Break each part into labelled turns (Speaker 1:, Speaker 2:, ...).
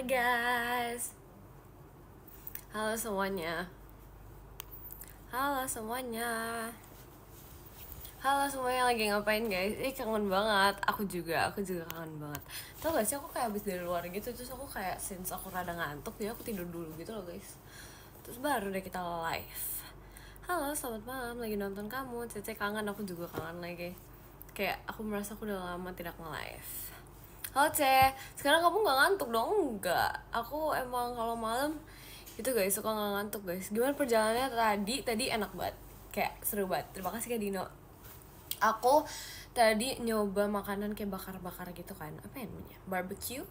Speaker 1: Hai guys. Halo semuanya. Halo semuanya. Halo semuanya, lagi ngapain guys? Kangen banget. Aku juga kangen banget. Tau gak sih, aku kayak habis dari luar gitu. Terus aku kayak since aku rada ngantuk, jadi aku tidur dulu gitu loh guys. Terus baru deh kita live. Halo, selamat malam. Lagi nonton kamu. Cece kangen, aku juga kangen lagi. Kayak aku merasa aku udah lama tidak nge-live. Halo Ce, sekarang kamu gak ngantuk dong? Enggak, aku emang kalau malam itu guys suka gak ngantuk guys. Gimana perjalanannya tadi? Tadi enak banget, kayak seru banget. Terima kasih Kak Dino. Aku tadi nyoba makanan kayak bakar-bakar gitu kan. Apa ya namanya? Barbecue.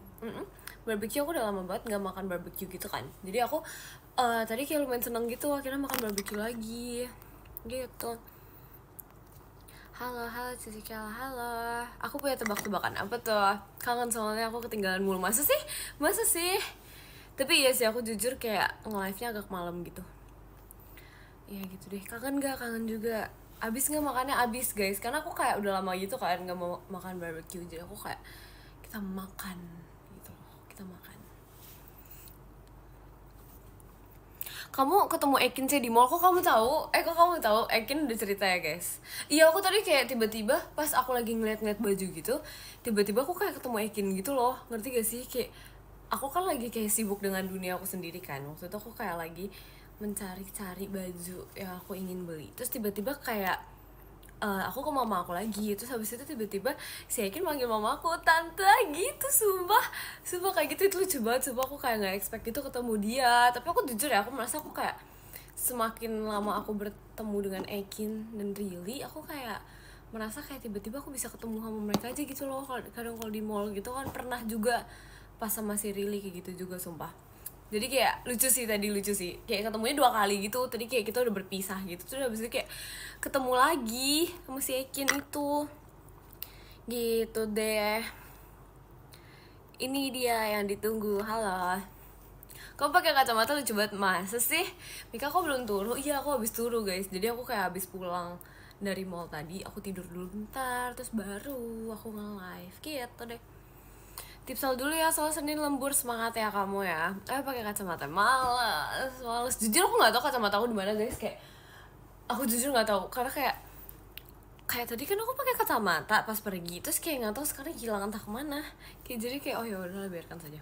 Speaker 1: Barbecue, aku udah lama banget gak makan barbecue gitu kan. Jadi aku tadi kayak lumayan seneng gitu, akhirnya makan barbecue lagi gitu. Halo Cici-Kel, halo. Aku punya tebak-tebakan apa tuh? Kangen soalnya aku ketinggalan mulu. Masa sih? Tapi iya sih, aku jujur kayak nge-live-nya agak malam gitu. Iya gitu deh, kangen gak? Kangen juga. Abis gak makannya? Abis guys, karena aku kayak udah lama gitu kan gak mau makan barbecue. Jadi aku kayak, kita makan gitu loh, kita makan. Kamu ketemu Ekin sih di mall, kok kamu tahu? Kok kamu tahu? Ekin udah cerita ya guys. Iya, aku tadi kayak tiba-tiba pas aku lagi ngeliat-ngeliat baju gitu, tiba-tiba aku kayak ketemu Ekin gitu loh. Ngerti gak sih? Kayak aku kan lagi kayak sibuk dengan dunia aku sendiri kan. Waktu itu aku kayak lagi mencari-cari baju yang aku ingin beli. Terus tiba-tiba kayak aku ke mama aku lagi. Terus habis itu tiba-tiba si Ekin manggil mama aku, tante gitu. Sumpah kayak gitu, itu lucu banget. Sumpah aku kayak gak expect gitu ketemu dia. Tapi aku jujur ya, aku merasa aku kayak semakin lama aku bertemu dengan Ekin dan Rili, aku kayak merasa kayak tiba-tiba aku bisa ketemu sama mereka aja gitu loh. Kadang kalau di mall gitu kan, pernah juga pas sama si Rili kayak gitu juga sumpah. Jadi kayak lucu sih, kayak ketemunya 2 kali gitu. Tadi kayak kita udah berpisah gitu, terus habis itu kayak ketemu lagi sama si Ekin itu gitu deh. Ini dia yang ditunggu. Halo, kamu pakai kacamata lucu banget. Masa sih? Mika, kok belum turu? Iya, aku habis turu guys. Jadi aku kayak habis pulang dari mall tadi, aku tidur dulu bentar, terus baru aku nge-live gitu deh. Tipsal dulu ya, soal Senin lembur. Semangat ya kamu ya. Pakai kacamata. Males. Jujur aku nggak tahu kacamata aku di mana guys. Kayak aku jujur nggak tahu, karena kayak tadi kan aku pakai kacamata pas pergi, terus kayak nggak tahu sekarang hilang entah kemana. Kayak jadi kayak oh ya udah, biarkan saja.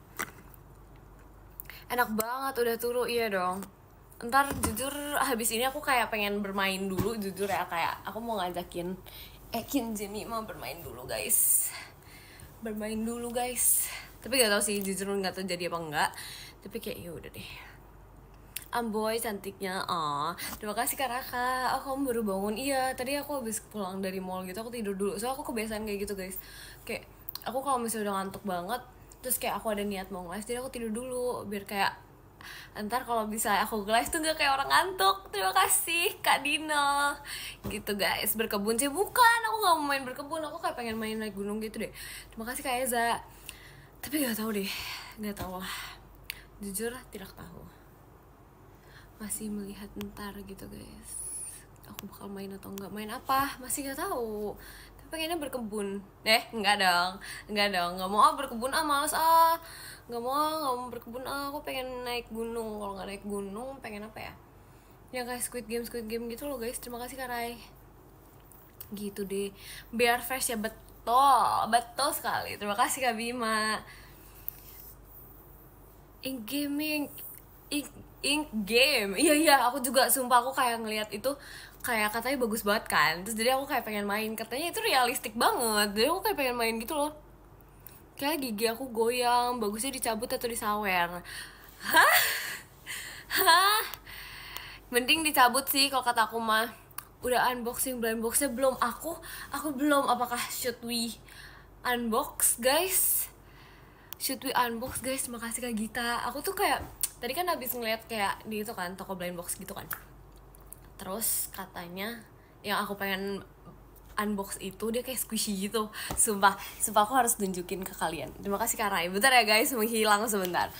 Speaker 1: Enak banget udah turu. Iya dong. Ntar jujur habis ini aku kayak pengen bermain dulu, jujur ya. Kayak aku mau ngajakin Ekin Jimmy mau bermain dulu guys. Tapi gak tau sih, jujur gak tau jadi apa enggak. Tapi kayak ya udah deh. Amboy cantiknya. Terima kasih Kak Raka. Kamu baru bangun. Iya, tadi aku habis pulang dari mall gitu, aku tidur dulu. Soalnya aku kebiasaan kayak gitu guys. Kayak aku kalau misalnya udah ngantuk banget, terus kayak aku ada niat mau nge-live, jadi aku tidur dulu biar kayak ntar kalau bisa aku live tuh gak kayak orang ngantuk. Terima kasih Kak Dino. Gitu guys. Berkebun sih bukan, aku gak mau main berkebun, aku kayak pengen main naik gunung gitu deh. Terima kasih Kak Eza. Tapi gak tahu deh, gak tahu lah, jujur tidak tahu. Masih melihat ntar gitu guys, aku bakal main atau enggak. Main apa masih gak tahu, tapi pengennya berkebun. Enggak dong, nggak mau berkebun. Males nggak mau berkebun. Aku pengen naik gunung. Kalau nggak naik gunung pengen apa ya, yang kayak Squid Game gitu loh guys. Terima kasih Kak Rai. Gitu deh, biar fresh ya. Betul sekali. Terima kasih Kak Bima. Ink game. Iya, aku juga sumpah aku kayak ngelihat itu kayak katanya bagus banget kan. Terus jadi aku kayak pengen main, katanya itu realistik banget. Jadi aku kayak pengen main gitu loh. Kayak gigi aku goyang, bagusnya dicabut atau disawer? Hah? Mending dicabut sih kalau kata aku mah. Udah unboxing, blind boxnya belum. Aku belum. Apakah should we unbox guys? Terima kasih Kak Gita. Aku tuh kayak tadi kan habis ngeliat kayak di itu kan, toko blind box gitu kan. Terus katanya yang aku pengen unbox itu dia kayak squishy gitu. Sumpah aku harus tunjukin ke kalian. Terima kasih Kak Rai. Bentar ya guys, menghilang sebentar.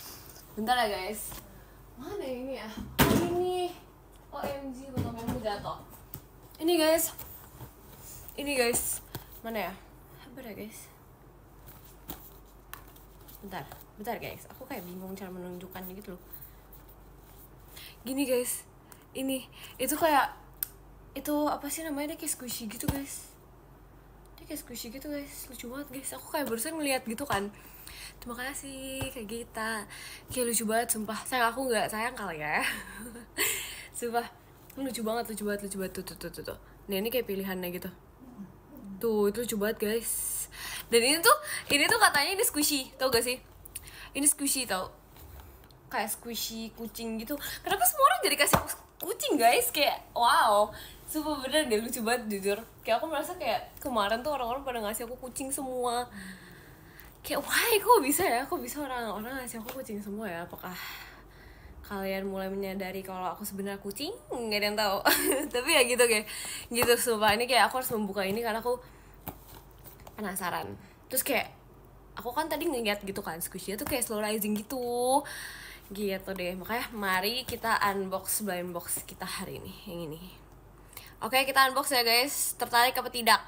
Speaker 1: Bentar ya guys. Mana ini ya? Ini. OMG, botol minum jatuh. Ini guys. Mana ya? Sabar ya guys. Bentar. Bentar guys, aku kayak bingung cara menunjukkannya gitu loh. Gini guys, ini itu kayak itu apa sih namanya, dia kayak squishy gitu guys. Dia kayak squishy gitu guys, lucu banget guys. Aku kayak barusan ngeliat gitu kan. Terima kasih Kak Gita, kayak lucu banget sumpah. Sayang aku nggak sayang kali ya. Sumpah lucu banget tuh. Nah ini kayak pilihannya gitu. Tuh itu lucu banget guys. Dan ini tuh katanya ini squishy, tau gak sih? Ini squishy tau, kayak squishy kucing gitu. Kenapa semua orang jadi kasih kucing guys? Kayak wow, sumpah bener deh lucu banget jujur. Kayak aku merasa kayak kemarin tuh orang-orang pada ngasih aku kucing semua. Kayak why, kok bisa orang-orang ngasih aku kucing semua ya? Apakah kalian mulai menyadari kalau aku sebenarnya kucing? Nggak ada yang tahu. Tapi ya gitu kayak gitu sumpah. Ini kayak aku harus membuka ini karena aku penasaran. Terus kayak aku kan tadi ngeliat gitu kan, squishy tuh kayak slow rising gitu deh. Makanya mari kita unbox blind box kita hari ini, yang ini. Oke, kita unbox ya guys. Tertarik apa tidak?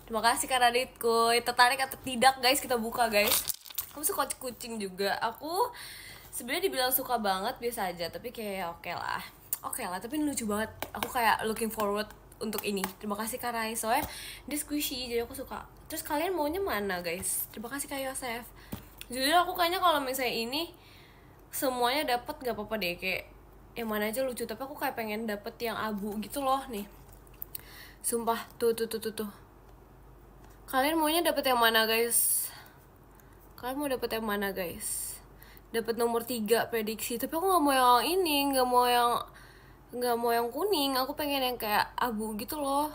Speaker 1: Terima kasih Kak Raditku. Tertarik atau tidak guys, kita buka guys. Kamu suka kucing juga? Aku sebenarnya dibilang suka banget biasa aja, tapi kayak oke lah, tapi ini lucu banget. Aku kayak looking forward untuk ini. Terima kasih Kak Rai, soalnya dia squishy jadi aku suka. Terus kalian maunya mana guys? Terima kasih Kak Yosef. Jujur aku kayaknya kalau misalnya ini semuanya dapat nggak apa-apa deh, kayak yang mana aja lucu. Tapi aku kayak pengen dapet yang abu gitu loh nih. Sumpah tuh. Kalian maunya dapet yang mana guys? Kalian mau dapet yang mana guys? Dapat nomor 3 prediksi. Tapi aku nggak mau yang ini, nggak mau yang kuning. Aku pengen yang kayak abu gitu loh.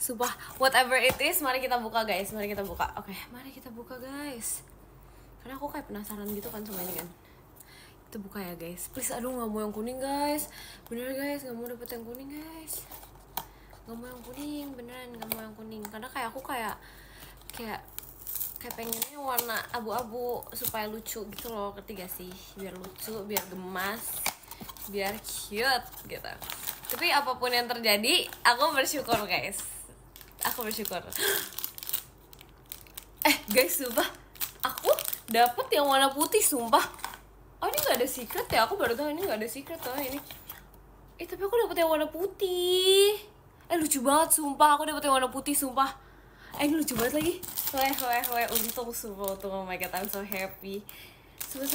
Speaker 1: Sumpah, whatever it is, mari kita buka guys. Oke, mari kita buka guys. Karena aku kayak penasaran gitu kan sama ini kan. Kita buka ya guys. Please, aduh nggak mau yang kuning guys. Bener guys, nggak mau dapet yang kuning guys. Nggak mau yang kuning, beneran nggak mau yang kuning. Karena kayak aku kayak pengennya warna abu-abu supaya lucu gitu loh, ketiga sih, biar lucu, biar gemas, biar cute gitu. Tapi apapun yang terjadi, aku bersyukur guys. Guys, sumpah aku dapet yang warna putih sumpah. Oh ini nggak ada secret ya? Aku baru tahu ini nggak ada secret loh ini. Tapi aku dapet yang warna putih. Lucu banget sumpah, aku dapet yang warna putih sumpah. Ini lucu banget lagi. Untung sumpah. Oh my god, I'm so happy. Sumpah.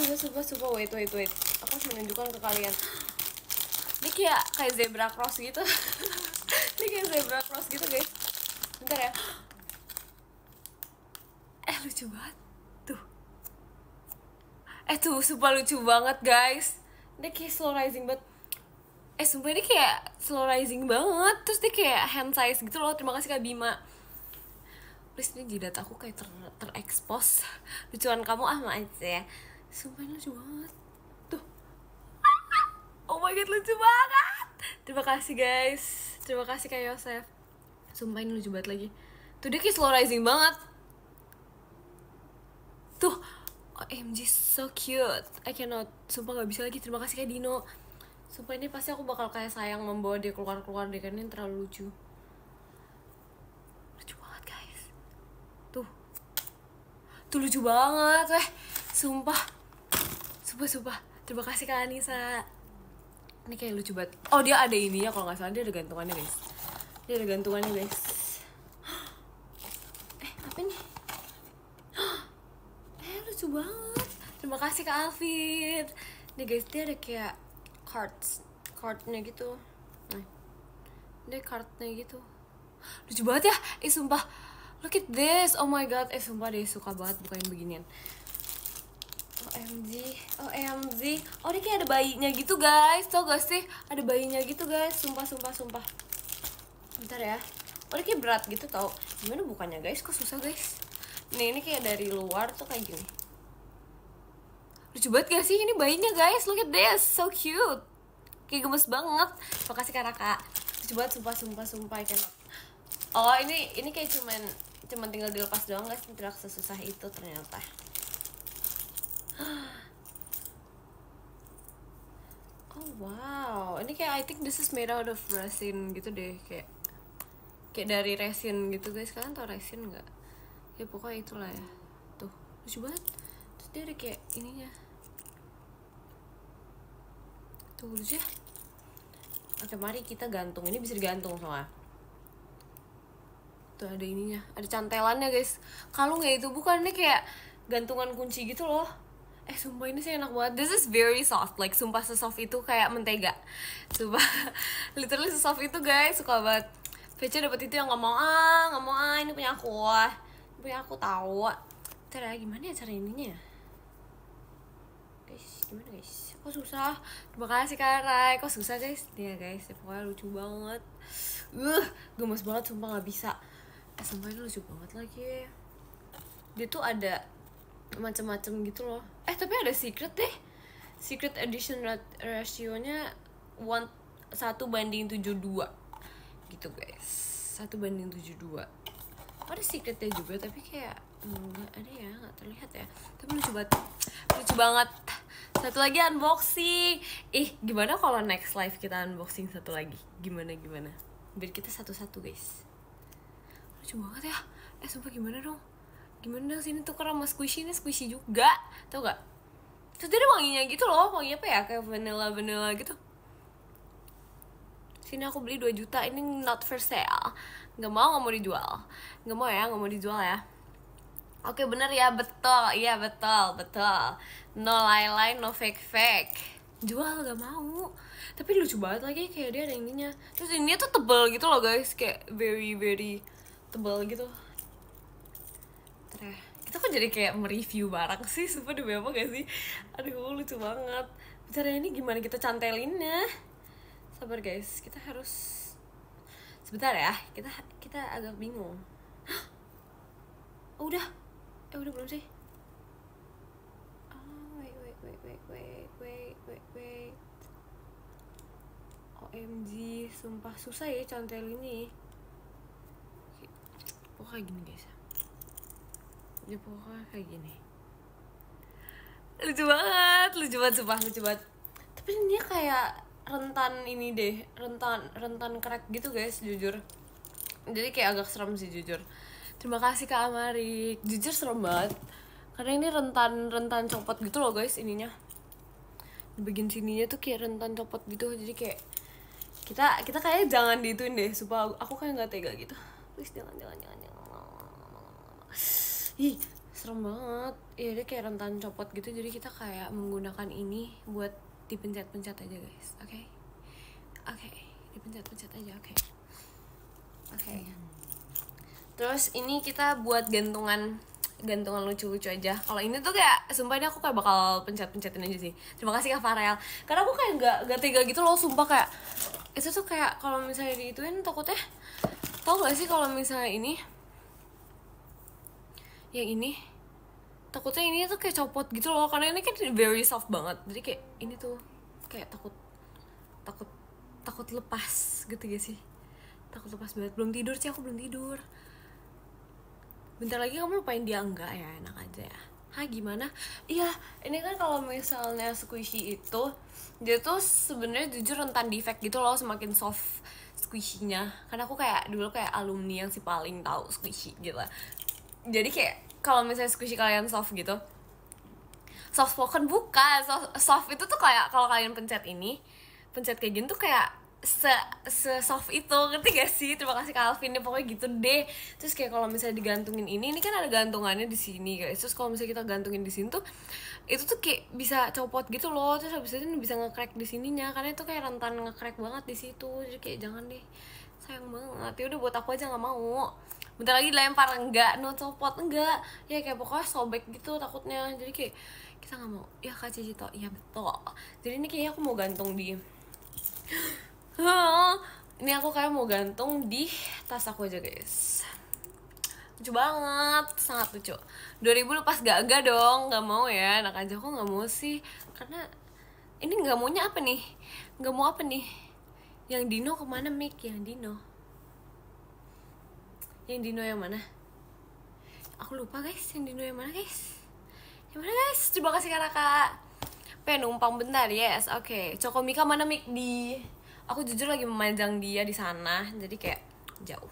Speaker 1: Wait. Aku harus menunjukkan ke kalian. Ini kayak zebra cross gitu. Ini kayak zebra cross gitu guys. Bentar ya. Lucu banget. Tuh sumpah lucu banget guys. Ini kayak slow rising banget. Sumpah ini kayak slow rising banget. Terus dia kayak hand size gitu loh. Terima kasih Kak Bima. Please, ini jidat aku kayak terekspos. Lucuan kamu maaf ya. Sumpah ini lucu banget. Tuh. Oh my god, lucu banget. Terima kasih guys. Terima kasih Kak Yosef. Sumpah ini lucu banget lagi. Tuh dia kayak slow rising banget. Tuh. OMG, so cute. I cannot. Sumpah gak bisa lagi. Terima kasih Kak Dino. Sumpah ini pasti aku bakal kayak sayang membawa dia keluar deh, karena ini terlalu lucu. Lucu banget guys. Tuh lucu banget. Sumpah. Terima kasih Kak Anissa. Ini kayak lucu banget. Oh dia ada ininya kalau nggak salah, dia ada gantungannya guys. Apa nih? Lucu banget. Terima kasih Kak Alvin. Nih guys, dia ada kayak cardnya gitu. Nah, dia cardnya gitu. Lucu banget ya. Sumpah. Look at this. Oh my god. Sumpah deh, suka banget bukain beginian. OMG. Oh ini kayak ada bayinya gitu guys. Tau gak sih? Ada bayinya gitu guys. Sumpah. Bentar ya. Oh ini kayak berat gitu tau. Gimana bukannya guys? Kok susah guys? Nih ini kayak dari luar tuh kayak gini. Lucu banget gak sih? Ini bayinya guys. Look at this. So cute. Kayak gemes banget. Makasih Kak Raka. Lucu banget sumpah. I cannot. Oh ini kayak cuman tinggal dilepas doang guys. Tidak sesusah itu ternyata. Oh wow, ini kayak I think this is made out of resin gitu deh, kayak dari resin gitu guys. Kalian tau resin nggak? Ya pokoknya itulah ya. Tuh lucu banget. Terus dia ada kayak ininya. Tunggu dulu ya. Oke, mari kita gantung. Ini bisa digantung soalnya. Tuh ada ininya, ada cantelannya guys. Kalungnya itu bukannya kayak gantungan kunci gitu loh. Sumpah ini sih enak banget. This is very soft. Like sumpah sesoft itu kayak mentega. Sumpah literally sesoft itu guys. Suka banget. Vece dapet itu yang nggak mau ini punya aku. Ini punya aku tahu. Ntar ya, gimana ya cara ininya ya? Guys, gimana guys? Kok susah? Terima kasih Kak Rai. Kok susah guys? Nih ya guys, pokoknya lucu banget. Gemes banget, sumpah gak bisa. Sumpah ini lucu banget lagi. Dia tuh ada macem-macem gitu loh. Tapi ada secret deh. Secret edition ratio-nya 1:72 gitu guys. 1:72. Ada secretnya juga, tapi kayak nggak ada ya, nggak terlihat ya. Tapi lucu banget. Lucu banget. Satu lagi unboxing. Gimana kalau next live kita unboxing satu lagi? Gimana? Biar kita satu-satu guys. Lucu banget ya. Sumpah gimana dong? Gimana dong, sini tuker sama squishy, ini squishy juga. Tau gak? Terus dia ada wanginya gitu loh. Wanginya apa ya? Kayak vanilla gitu. Sini aku beli 2 juta. Ini not for sale. Gak mau dijual. Gak mau dijual ya. Oke, bener ya, betul. Iya, betul. No lie, no fake. Jual, gak mau. Tapi lucu banget lagi, kayak dia ada ininya. Terus ininya tuh tebel gitu loh guys. Kayak very, very tebel gitu. Terus kita kok jadi kayak mereview barang sih. Sumpah demi apa gak sih? Aduh, lucu banget. Bicara ini gimana kita cantelinnya? Sabar guys, kita harus sebentar ya. Kita agak bingung. Udah belum sih? Wait. OMG, sumpah susah ya cantel ini. Pokoknya gini guys. Pokoknya kayak gini. Lucu banget, sumpah lucu banget. Tapi ini kayak rentan ini deh, rentan crack gitu guys, jujur. Jadi kayak agak serem sih jujur. Terima kasih Kak Amarik. Jujur serem banget. Karena ini rentan copot gitu loh guys ininya. Di bagian sininya tuh kayak rentan copot gitu. Jadi kayak kita kayaknya jangan diituin deh. Supaya aku kayak nggak tega gitu. Please jangan. Ih, serem banget. Iya, dia kayak rentan copot gitu. Jadi kita kayak menggunakan ini buat dipencet-pencet aja guys. Oke. Dipencet-pencet aja, oke. Terus ini kita buat gantungan lucu-lucu aja. Kalau ini tuh kayak sumpah ini aku kayak bakal pencet-pencetin aja sih. Terima kasih Kak Farel. Karena aku kayak gak tega gitu loh, sumpah kayak itu tuh kayak kalau misalnya diituin takutnya. Tau gak sih kalau misalnya ini yang ini takutnya ini tuh kayak copot gitu loh, karena ini kan very soft banget. Jadi kayak ini tuh kayak takut lepas gitu gak sih? Takut lepas banget. Belum tidur sih, aku belum tidur. Bentar lagi kamu lupain dia enggak ya? Enak aja ya. Gimana? Iya, ini kan kalau misalnya squishy itu dia tuh sebenarnya jujur rentan defect gitu loh, semakin soft squishy-nya. Karena aku kayak dulu kayak alumni yang si paling tahu squishy gitu lah. Jadi kayak kalau misalnya squishy kalian soft gitu, soft spoken bukan, soft itu tuh kayak kalau kalian pencet kayak gini tuh kayak soft itu, ngerti gak sih? Terima kasih Calvin, pokoknya gitu deh. Terus kayak kalau misalnya digantungin ini kan ada gantungannya di sini guys. Terus kalau misalnya kita gantungin di sini tuh itu tuh kayak bisa copot gitu loh. Terus habis itu bisa nge-crack di sininya, karena itu kayak rentan nge-crack banget di situ. Jadi kayak jangan deh, sayang banget. Ya udah buat aku aja nggak mau. Bentar lagi dilempar, enggak, no copot, enggak. Ya kayak pokoknya sobek gitu takutnya. Jadi kayak kita nggak mau. Ya Kak Cici toh, iya betul. Jadi ini kayaknya aku mau gantung di ini aku kayak mau gantung di tas aku aja guys. Lucu banget, sangat lucu. 2000 lepas gak dong, gak mau ya. Enak aja, aku gak mau sih. Karena ini gak maunya apa nih? Gak mau apa nih? Yang Dino kemana Mik? Yang Dino yang mana? Aku lupa guys, yang Dino yang mana guys? Yang mana guys? Terima kasih Kak. Numpang bentar, yes, oke. Cokomika mana Mik? Aku jujur lagi memanjang dia di sana, jadi kayak jauh.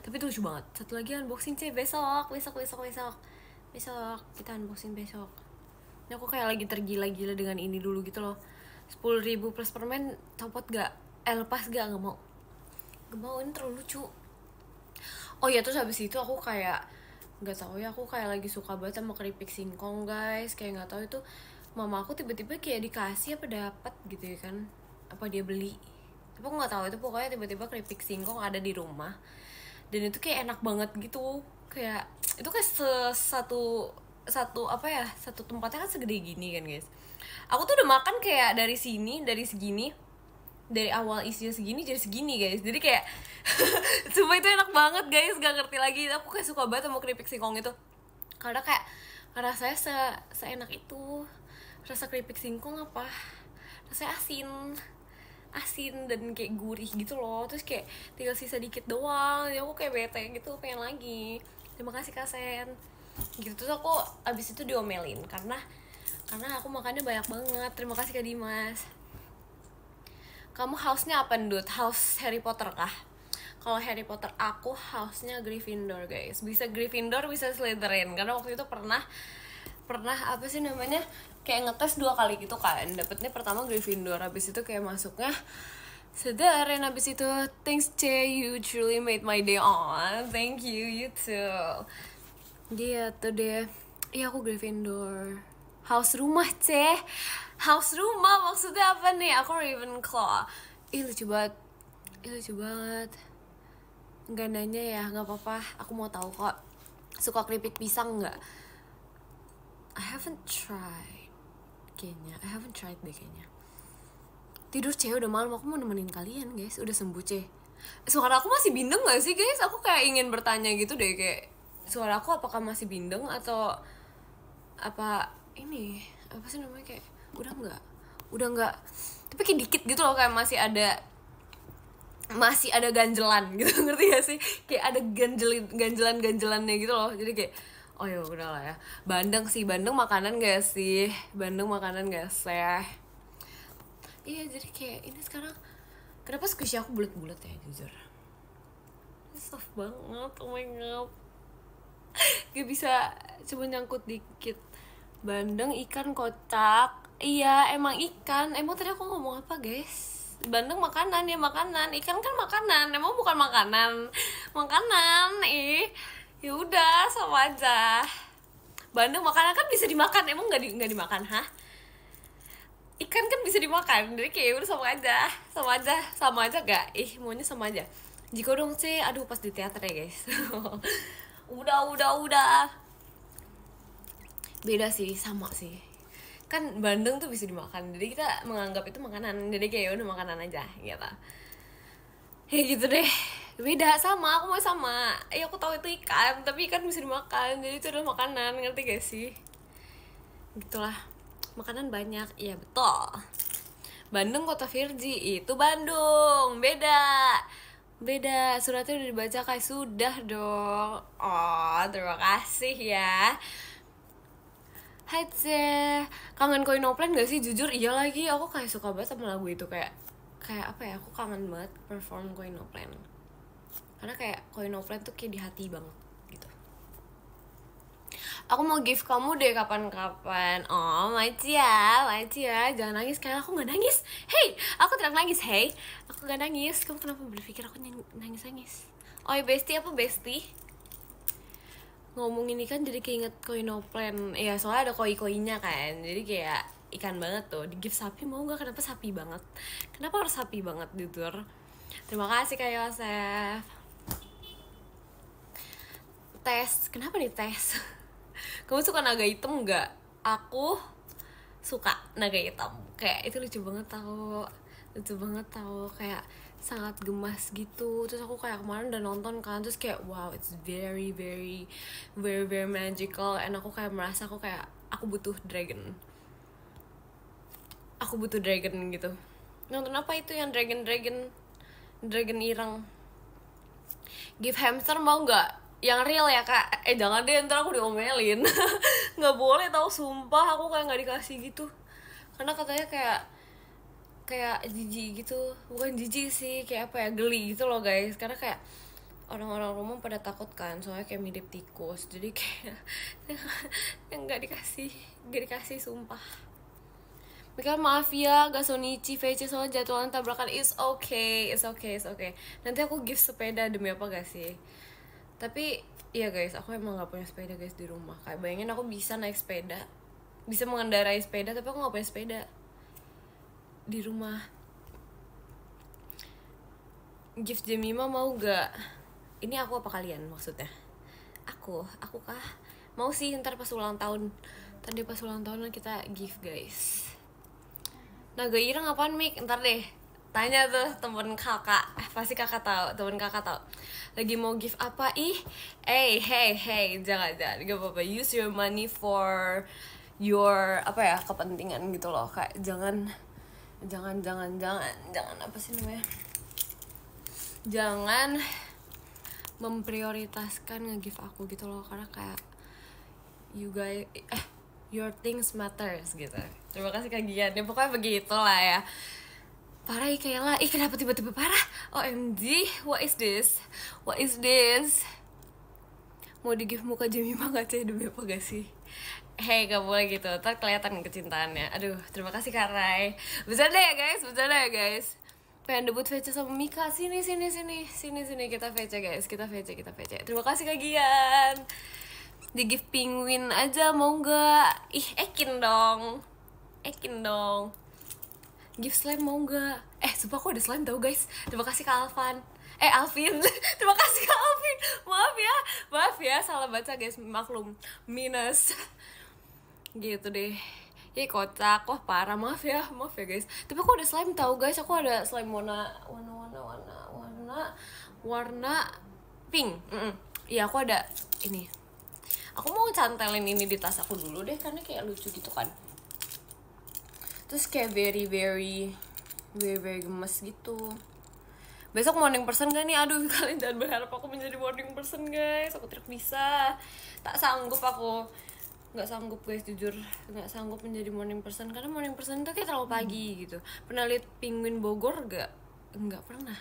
Speaker 1: Tapi itu lucu banget. Satu lagi unboxing besok kita unboxing besok. Aku kayak lagi tergila-gila dengan ini dulu gitu loh. 10.000 plus permen, copot gak? Lepas gak? Gak mau, ini terlalu lucu. Oh ya, terus habis itu aku kayak nggak tahu ya, aku kayak lagi suka banget sama keripik singkong guys. Kayak nggak tahu itu mama aku tiba-tiba kayak dikasih apa dapat gitu ya kan, apa dia beli, tapi aku nggak tahu. Itu pokoknya tiba-tiba keripik singkong ada di rumah dan itu kayak enak banget gitu. Kayak itu kayak satu apa ya, satu tempatnya kan segede gini kan guys. Aku tuh udah makan kayak dari segini, dari awal isinya segini jadi segini guys. Jadi kayak sumpah itu enak banget guys, gak ngerti lagi. Aku kayak suka banget sama keripik singkong itu karena kayak rasanya seenak itu. Rasa keripik singkong apa, rasanya asin dan kayak gurih gitu loh. Terus kayak tinggal sisa dikit doang, jadi aku kayak bete gitu, pengen lagi. Terima kasih Kak Sen gitu. Terus aku abis itu diomelin karena aku makannya banyak banget. Terima kasih Kak Dimas. Kamu house-nya apa Ndut? House Harry Potter kah? Kalau Harry Potter aku house-nya Gryffindor guys. Bisa Gryffindor, bisa Slytherin. Karena waktu itu pernah apa sih namanya, kayak ngetes 2 kali gitu kan. Dapetnya pertama Gryffindor, habis itu kayak masuknya Slytherin. Habis itu thanks C, you truly made my day. On thank you, you too. Dia tuh deh. Iya aku Gryffindor. House rumah C. House rumah maksudnya apa nih? Aku Ravenclaw. Lucu banget. Nggak nanya ya, nggak apa-apa. Aku mau tahu kok. Suka keripik pisang nggak? I haven't tried deh kayaknya. Tidur C, udah malam. Aku mau nemenin kalian guys. Udah sembuh C. Suara aku masih bindeng nggak sih guys? Aku kayak ingin bertanya gitu deh, kayak suara aku apakah masih bindeng atau apa ini, apa sih namanya, kayak udah nggak, tapi kayak dikit gitu loh, kayak masih ada ganjelan gitu. Ngerti gak sih? Kayak ada ganjelannya gitu loh. Jadi kayak oh ya udah lah ya. Bandeng makanan gak sih? Iya, jadi kayak ini sekarang kenapa squishy aku bulat-bulat ya, jujur soft banget. Oh my god, gak bisa, cuma nyangkut dikit. Bandeng ikan kocak. Iya emang ikan. Emang tadi aku ngomong apa guys? Bandeng makanan ya, makanan. Ikan kan makanan, emang bukan makanan. Ya udah sama aja. Bandeng makanan kan bisa dimakan, emang nggak dimakan, hah? Ikan kan bisa dimakan, jadi kayak udah sama aja gak? Maunya sama aja. Jika dong sih, aduh pas di teater ya guys. udah beda sih, sama sih kan. Bandeng tuh bisa dimakan, jadi kita menganggap itu makanan, jadi kayak udah makanan aja gitu. Ya gitu deh, beda sama. Aku mau sama, aku tahu itu ikan, tapi ikan bisa dimakan, jadi itu adalah makanan. Ngerti gak sih? Gitulah, makanan banyak. Iya betul. Bandung kota Virgi, itu Bandung, beda. Suratnya udah dibaca kayak sudah dong. Oh terima kasih ya. Hai Tse, kangen Koinoplan gak sih? Jujur iya lagi, aku kayak suka banget sama lagu itu. Kayak apa ya, aku kangen banget perform Koinoplan. Karena kayak Koinoplan tuh kayak di hati banget gitu. Aku mau give kamu deh kapan-kapan. Oh Maicia, jangan nangis. Kayak aku gak nangis. Hey, aku tidak nangis. Hey, aku gak nangis. Kamu kenapa berpikir aku nangis? Oh ya bestie, apa bestie? Ngomong ini kan jadi keinget Koinoplan. Ya soalnya ada koi-koinya kan, jadi kayak ikan banget tuh. Di gift sapi mau gak? Kenapa sapi banget? Kenapa harus sapi banget jujur? Terima kasih Kak Yosef. Tes, kenapa nih tes? Kamu suka naga hitam gak? Aku suka naga hitam. Kayak itu lucu banget tau. Kayak sangat gemas gitu. Terus aku kayak kemarin udah nonton kan, terus kayak wow, it's very very very very magical. And aku kayak merasa aku butuh dragon gitu. Nonton apa itu yang dragon ireng? Give hamster mau nggak? Yang real ya Kak? Jangan deh, ntar aku diomelin. Nggak boleh tau, sumpah. Aku kayak nggak dikasih gitu karena katanya kayak jijik gitu. Bukan jijik sih, kayak apa ya, geli gitu loh guys. Karena kayak orang-orang rumah pada takut kan, soalnya kayak mirip tikus, jadi kayak yang nggak dikasih sumpah. Mikael maaf ya, gak Sonichi VC soalnya jadwalan tabrakan. It's okay. Nanti aku gift sepeda demi apa gak sih? Tapi iya guys, aku emang gak punya sepeda guys di rumah. Kayak bayangin aku bisa naik sepeda, bisa mengendarai sepeda, tapi aku gak punya sepeda di rumah. Gift Jemima mau gak? Ini aku apa kalian maksudnya? Aku kah? Mau sih, ntar pas ulang tahun. Tadi pas ulang tahun kita gift guys. Naga ireng apaan Mik? Ntar deh tanya tuh temen kakak, pasti kakak tahu, temen kakak tahu lagi mau gift apa. Hey, jangan gak apa-apa, use your money for your apa ya, kepentingan gitu loh. Kayak jangan apa sih namanya, jangan memprioritaskan nge-gift aku gitu loh, karena kayak you guys your things matters gitu. Terima kasih Kak Gian. Ya pokoknya begitulah ya. Parah Kayla. Kenapa tiba-tiba parah? OMG, what is this? Mau di give muka Jemima gak sih? Demi apa gak sih? Hey, gak boleh gitu, ntar kelihatan kecintaannya. Aduh, terima kasih Kak Rai. Bercanda ya guys. Pengen debut VC sama Mika. Sini kita VC guys. Kita VC. Terima kasih Kak Gian. Di gift penguin aja mau gak? Ekin dong. Gift slime mau gak? Sumpah aku ada slime tau guys. Terima kasih Kak Alvin. Terima kasih Kak Alvin. Maaf ya, salah baca guys, maklum. Minus. Gitu deh. Kocak, wah parah, maaf ya guys. Tapi aku ada slime tau guys. Aku ada slime warna pink. Iya, aku ada ini. Aku mau cantelin ini di tas aku dulu deh, karena kayak lucu gitu kan. Terus kayak very gemes gitu. Besok morning person gak nih? Aduh, kalian jangan berharap aku menjadi morning person guys. Aku tidak bisa. Tak sanggup aku. Gak sanggup guys, jujur. Gak sanggup menjadi morning person, karena morning person tuh kayak terlalu pagi gitu. Pernah lihat penguin Bogor gak? Enggak pernah.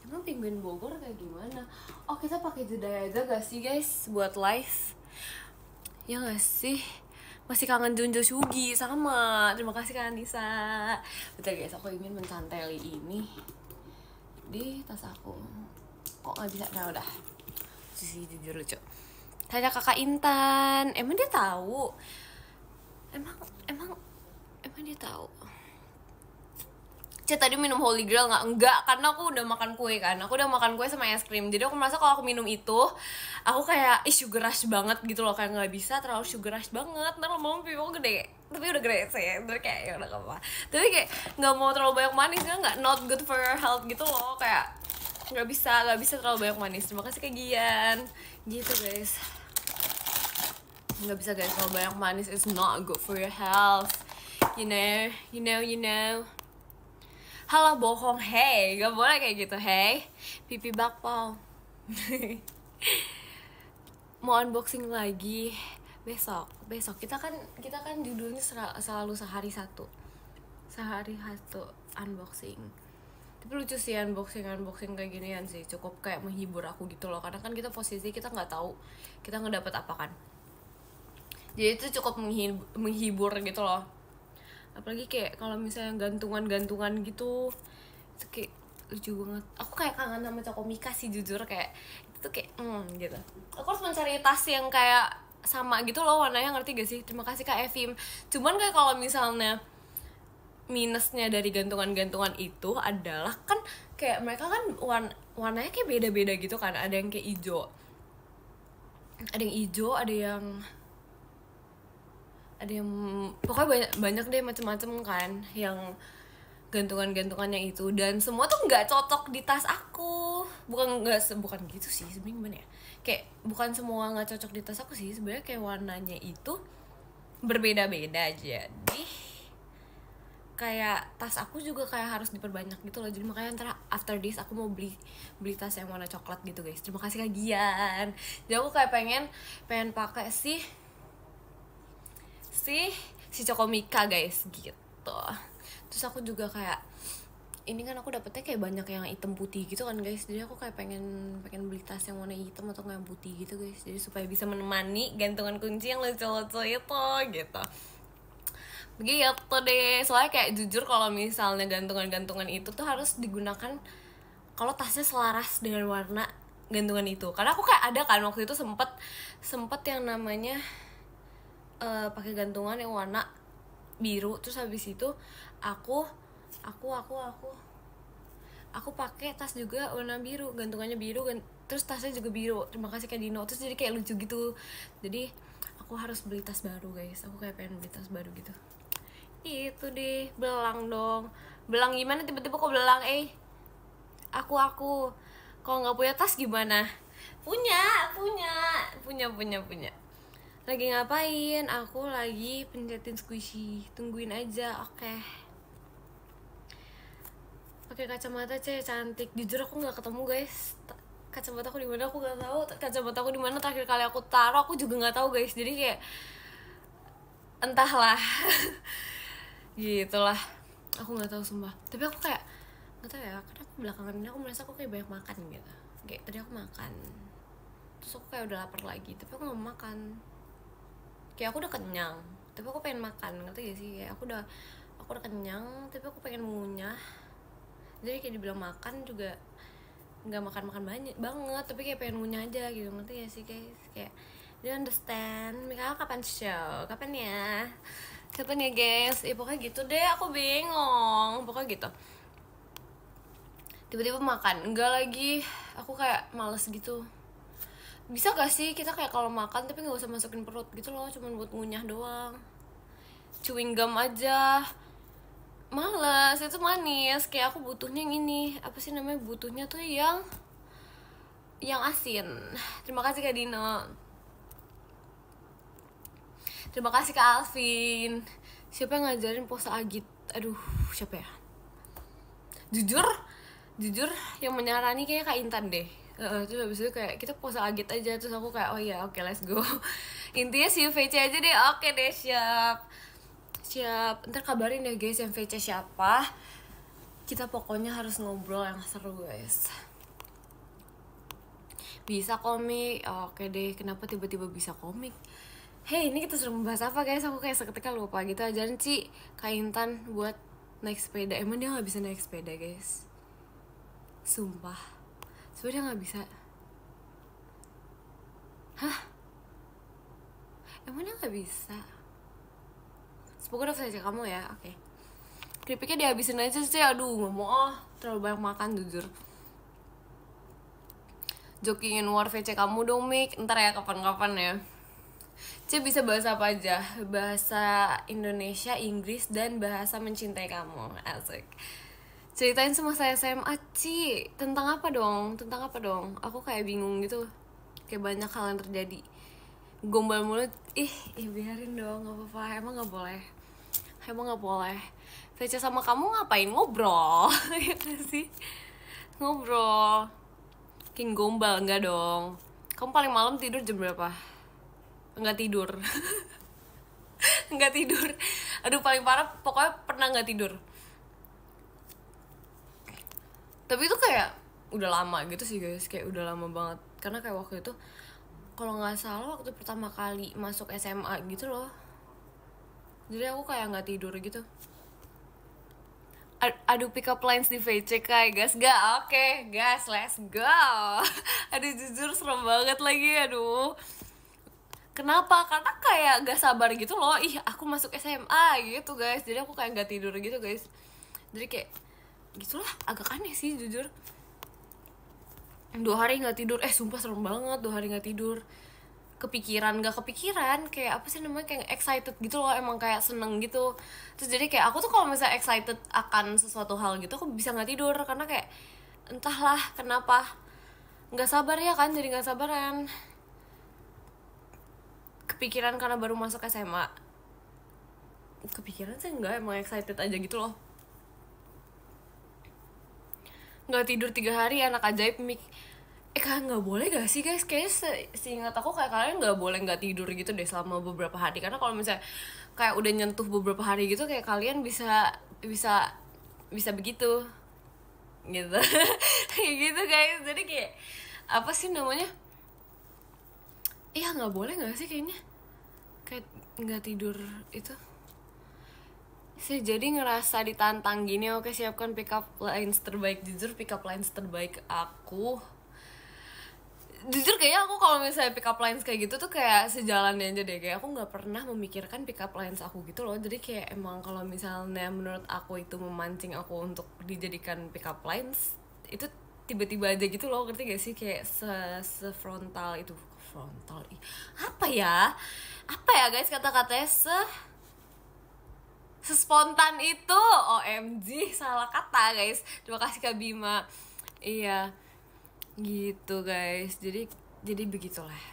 Speaker 1: Emang penguin Bogor kayak gimana? Oh, kita pakai jeda aja gak sih guys buat live? Ya gak sih? Masih kangen Junjo Sugi sama. Terima kasih Kak Anissa. Bentar guys, aku ingin mencanteli ini di tas aku. Kok gak bisa? Nah udah. Sisi jujur lucu. Tanya Kakak Intan. Emang dia tahu? Emang dia tahu? Cek tadi minum Holy Grail nggak? Enggak, karena aku udah makan kue kan. Aku udah makan kue sama es krim. Jadi aku merasa kalau aku minum itu, aku kayak sugar rush banget gitu loh. Kayak nggak bisa terlalu sugar rush banget. Ntar lama-lama pipi aku gede. Tapi udah gede sih. Ntar kayak ya udah gak apa. Tapi kayak nggak mau terlalu banyak manis, kan nggak, not good for your health gitu loh. Kayak nggak bisa terlalu banyak manis. Terima kasih Kak Gian. Gitu guys. Nggak bisa guys, kalau banyak manis is not good for your health. You know. Halah bohong, hey, gak boleh kayak gitu, hey. Pipi bakpao. Mau unboxing lagi besok. Kita kan judulnya selalu sehari satu unboxing. Tapi lucu sih unboxing kayak ginian sih, cukup kayak menghibur aku gitu loh. Karena kan kita posisi kita nggak tahu kita ngedapet apa kan. Jadi itu cukup menghibur gitu loh. Apalagi kayak kalau misalnya gantungan gitu, itu kayak lucu banget. Aku kayak kangen sama Cokomika sih jujur, kayak itu kayak gitu. Aku harus mencari tas yang kayak sama gitu loh warnanya, ngerti gak sih? Terima kasih Kak Evim. Cuman kayak kalau misalnya minusnya dari gantungan itu adalah kan kayak mereka kan warnanya kayak beda-beda gitu kan. Ada yang kayak hijau, ada yang pokoknya banyak deh macem-macem kan yang gantungannya itu, dan semua tuh nggak cocok di tas aku. Bukan gitu sih sebenarnya, gimana ya, kayak bukan semua nggak cocok di tas aku sih sebenarnya, kayak warnanya itu berbeda-beda. Jadi kayak tas aku juga kayak harus diperbanyak gitu loh. Jadi makanya ntar after this aku mau beli tas yang warna coklat gitu guys. Terima kasih Kak Gian. Jadi aku kayak pengen pakai si Cokomika guys gitu. Terus aku juga kayak ini kan aku dapetnya kayak banyak yang hitam putih gitu kan guys, jadi aku kayak pengen beli tas yang warna hitam atau yang putih gitu guys, jadi supaya bisa menemani gantungan kunci yang lucu-lucu itu gitu. Begitu deh, soalnya kayak jujur kalau misalnya gantungan-gantungan itu tuh harus digunakan kalau tasnya selaras dengan warna gantungan itu. Karena aku kayak ada kan waktu itu sempet yang namanya pakai gantungan yang warna biru, terus habis itu aku pakai tas juga warna biru, gantungannya biru terus tasnya juga biru. Terima kasih Kak Dino. Terus jadi kayak lucu gitu. Jadi aku harus beli tas baru guys. Aku kayak pengen beli tas baru gitu. Itu deh, belang dong. Belang gimana tiba-tiba kok belang? Aku kalau nggak punya tas gimana? Punya. Lagi ngapain? Aku lagi pencetin squishy. Tungguin aja, oke. Pakai kacamata cantik. Jujur aku nggak ketemu guys. Kacamata aku di mana aku nggak tahu. Kacamata aku di mana terakhir kali aku taruh aku juga nggak tahu guys. Jadi kayak entahlah. Gitulah. Aku nggak tahu sumpah. Tapi aku kayak nggak tahu ya. Karena belakangan ini aku merasa aku kayak banyak makan gitu. Kayak tadi aku makan. Terus aku kayak udah lapar lagi. Tapi aku nggak makan. Kayak aku udah kenyang. Tapi aku pengen makan. Ngerti gak sih? Kayak aku udah kenyang. Tapi aku pengen mengunyah. Jadi kayak dibilang makan juga nggak makan banyak banget, tapi kayak pengen ngunyah aja gitu. Ngerti gak sih guys? Kayak do you understand? Mika kapan show? Kapan ya guys? Pokoknya gitu deh, aku bingung. Pokoknya gitu. Tiba-tiba makan, enggak lagi. Aku kayak males gitu. Bisa gak sih kita kayak kalau makan tapi nggak usah masukin perut gitu loh, cuman buat ngunyah doang. Chewing gum aja. Males, itu manis. Kayak aku butuhnya yang ini. Apa sih namanya? Butuhnya tuh yang asin. Terima kasih Kak Dino. Terima kasih Kak Alvin. Siapa yang ngajarin pose agit? Aduh, siapa ya? Jujur yang menyarani kayak Kak Intan deh. Terus habis itu kayak kita pose agit aja. Terus aku kayak oh iya oke, let's go. Intinya si VC aja deh. Oke deh, siap. Ntar kabarin ya guys yang VC siapa. Kita pokoknya harus ngobrol yang seru guys. Bisa komik. Oke deh, kenapa tiba-tiba bisa komik? Hey, ini kita sudah membahas apa guys? Aku kayak seketika lupa gitu. Ajarin Ci Kak Intan buat naik sepeda. Emang dia gak bisa naik sepeda guys? Sumpah dia gak bisa. Hah? Emang dia gak bisa? Semoga udah selesai kamu ya, oke. Keripiknya dihabisin aja sih, aduh gak mau terlalu banyak makan jujur. Jokingin war VC kamu dong Mik, ntar ya kapan-kapan ya. Bisa bahasa apa aja? Bahasa Indonesia, Inggris, dan bahasa mencintai kamu. Asik. Ceritain semasa SMA Ci. Tentang apa dong? Aku kayak bingung gitu. Kayak banyak hal yang terjadi. Gombal mulut. Biarin dong, gak apa-apa. Emang gak boleh. VC sama kamu ngapain? Ngobrol. Ya sih? Ngobrol. King gombal, enggak dong. Kamu paling malam tidur jam berapa? Enggak tidur. Aduh paling parah, pokoknya pernah enggak tidur. Tapi itu kayak udah lama gitu sih guys, kayak udah lama banget. Karena kayak waktu itu kalau nggak salah waktu pertama kali masuk SMA gitu loh. Jadi aku kayak nggak tidur gitu. Aduh pick up lines di VC kayak guys, oke guys, let's go. Aduh jujur serem banget lagi, aduh. Kenapa? Karena kayak gak sabar gitu loh. Aku masuk SMA gitu guys. Jadi aku kayak gak tidur gitu guys. Jadi kayak gitulah, agak aneh sih jujur. 2 hari gak tidur. Sumpah serem banget 2 hari gak tidur. Gak kepikiran. Kayak apa sih namanya, kayak excited gitu loh. Emang kayak seneng gitu. Terus jadi kayak aku tuh kalau misalnya excited akan sesuatu hal gitu, aku bisa gak tidur. Karena kayak entahlah kenapa, gak sabar ya kan. Jadi gak sabaran. Kepikiran karena baru masuk SMA. Kepikiran sih enggak, emang excited aja gitu loh. Nggak tidur 3 hari, anak ajaib Mik. Kalian nggak boleh gak sih guys? Kayaknya seingat aku kayak kalian nggak boleh nggak tidur gitu deh selama beberapa hari. Karena kalau misalnya kayak udah nyentuh beberapa hari gitu, kayak kalian bisa begitu. gitu. Kayak gitu guys. Jadi kayak apa sih namanya, iya nggak boleh nggak sih kayaknya kayak nggak tidur itu sih. Jadi ngerasa ditantang gini, oke siapkan pick up lines terbaik. Jujur pick up lines terbaik aku, jujur kayaknya aku kalau misalnya pick up lines kayak gitu tuh kayak sejalannya aja deh, kayak aku nggak pernah memikirkan pick up lines aku gitu loh. Jadi kayak emang kalau misalnya menurut aku itu memancing aku untuk dijadikan pick up lines, itu tiba-tiba aja gitu loh, ngerti gak sih? Kayak frontal itu, frontal apa ya guys kata-katanya, sespontan itu. OMG salah kata guys, terima kasih Kak Bima. Iya gitu guys, jadi begitulah,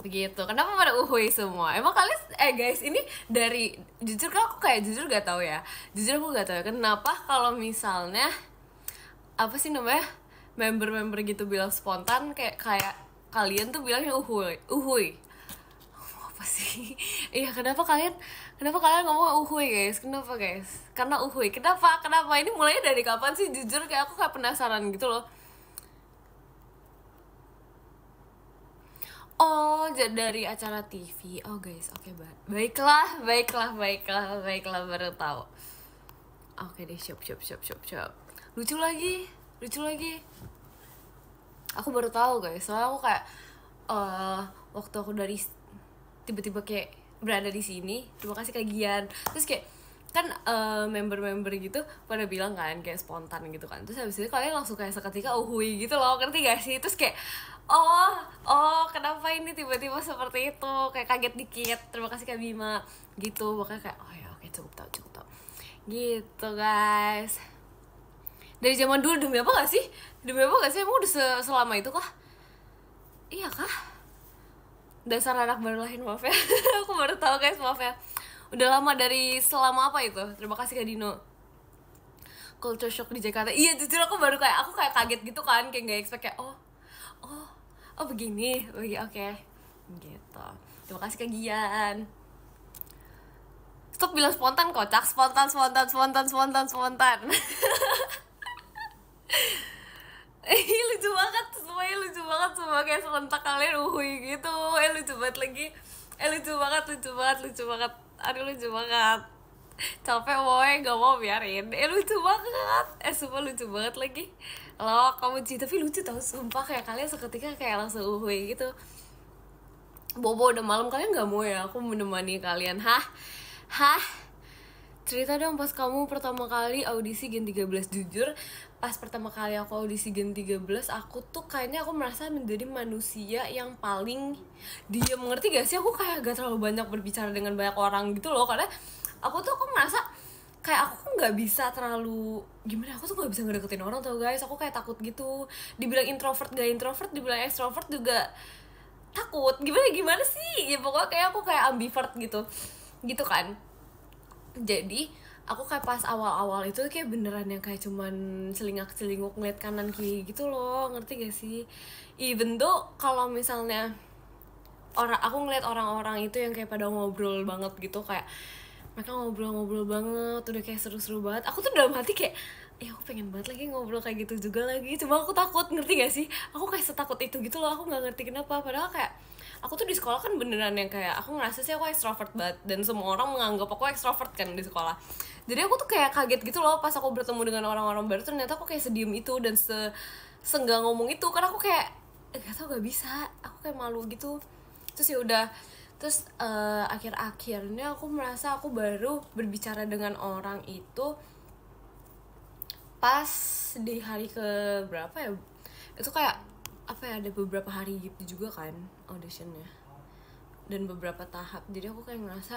Speaker 1: begitu. Kenapa pada uhuy semua? Emang kalian guys, ini dari jujur kan aku kayak jujur gak tahu ya, jujur aku gak tahu ya kenapa kalau misalnya apa sih namanya, member-member gitu bilang spontan, kayak kalian tuh bilangnya uhuy apa sih? Iya, kenapa kalian ngomong uhuy guys? Kenapa guys? Karena uhuy. Kenapa ini mulainya dari kapan sih? Jujur kayak aku kayak penasaran gitu loh. Oh, dari acara TV. Oh guys, oke, baiklah, baru tahu. Oke deh, siap. Lucu lagi. Aku baru tahu guys, soalnya aku kayak waktu aku dari tiba-tiba kayak berada di sini, terima kasih kagian. Terus kayak kan member-member gitu pada bilang kan kayak spontan gitu kan, terus habis itu kalian langsung kayak seketika uhui gitu loh, ngerti gak sih? Terus kayak oh kenapa ini tiba-tiba seperti itu, kayak kaget dikit, terima kasih Kak Bima gitu. Makanya kayak oh ya oke, cukup tahu gitu guys. Dari zaman dulu, demi apa gak sih emang udah selama itu kah? Iya kah? Dasar anak baru lahir, maaf ya. Aku baru tahu guys, maaf ya. Udah lama, dari selama apa itu? Terima kasih Kak Dino. Culture shock di Jakarta. Iya, jujur aku kayak kaget gitu kan, kayak nggak expect kayak oh begini, oke. Gitu. Terima kasih Kak Gian. Stop bilang spontan, kocak. Spontan. Lucu banget, semuanya lucu banget, semua kayak serentak kalian uhui gitu. Lucu banget lagi. Lucu banget. Aduh lucu banget. Capek boy, gak mau biarin. Lucu banget. Sumpah lucu banget lagi. Lo kamu Ci, tapi lucu tau, sumpah kayak kalian seketika kayak langsung uhui gitu. Bobo udah malam, kalian gak mau ya aku menemani kalian? Hah? Cerita dong pas kamu pertama kali audisi Gen 13. Jujur, pas pertama kali aku audisi Gen 13, aku tuh kayaknya aku merasa menjadi manusia yang paling diam, mengerti gak sih? Aku kayak gak terlalu banyak berbicara dengan banyak orang gitu loh, karena aku merasa kayak aku gak bisa terlalu gimana, aku tuh gak bisa ngedeketin orang tau guys. Aku kayak takut gitu, dibilang introvert gak introvert, dibilang extrovert juga takut. Gimana sih ya, pokoknya kayak aku kayak ambivert gitu kan. Jadi aku kayak pas awal-awal itu kayak beneran yang kayak cuman celingak-celinguk ngeliat kanan kiri gitu loh, ngerti gak sih? Even though kalau misalnya aku ngeliat orang-orang itu yang kayak pada ngobrol banget gitu, kayak mereka ngobrol banget, udah kayak seru-seru banget. Aku tuh dalam hati kayak aku pengen banget lagi ngobrol kayak gitu juga lagi, cuma aku takut, ngerti gak sih? Aku kayak setakut itu gitu loh, aku nggak ngerti kenapa. Padahal kayak aku tuh di sekolah kan beneran yang kayak aku ngerasa sih aku extrovert banget, dan semua orang menganggap aku extrovert kan di sekolah. Jadi aku tuh kayak kaget gitu loh pas aku bertemu dengan orang-orang baru, ternyata aku kayak sediem itu dan senggak ngomong itu, karena aku kayak gak tau, gak bisa, aku kayak malu gitu. Terus ya udah, terus akhir-akhirnya aku merasa aku baru berbicara dengan orang itu pas di hari ke berapa ya, itu kayak apa ya, ada beberapa hari gitu juga kan auditionnya dan beberapa tahap. Jadi aku kayak ngerasa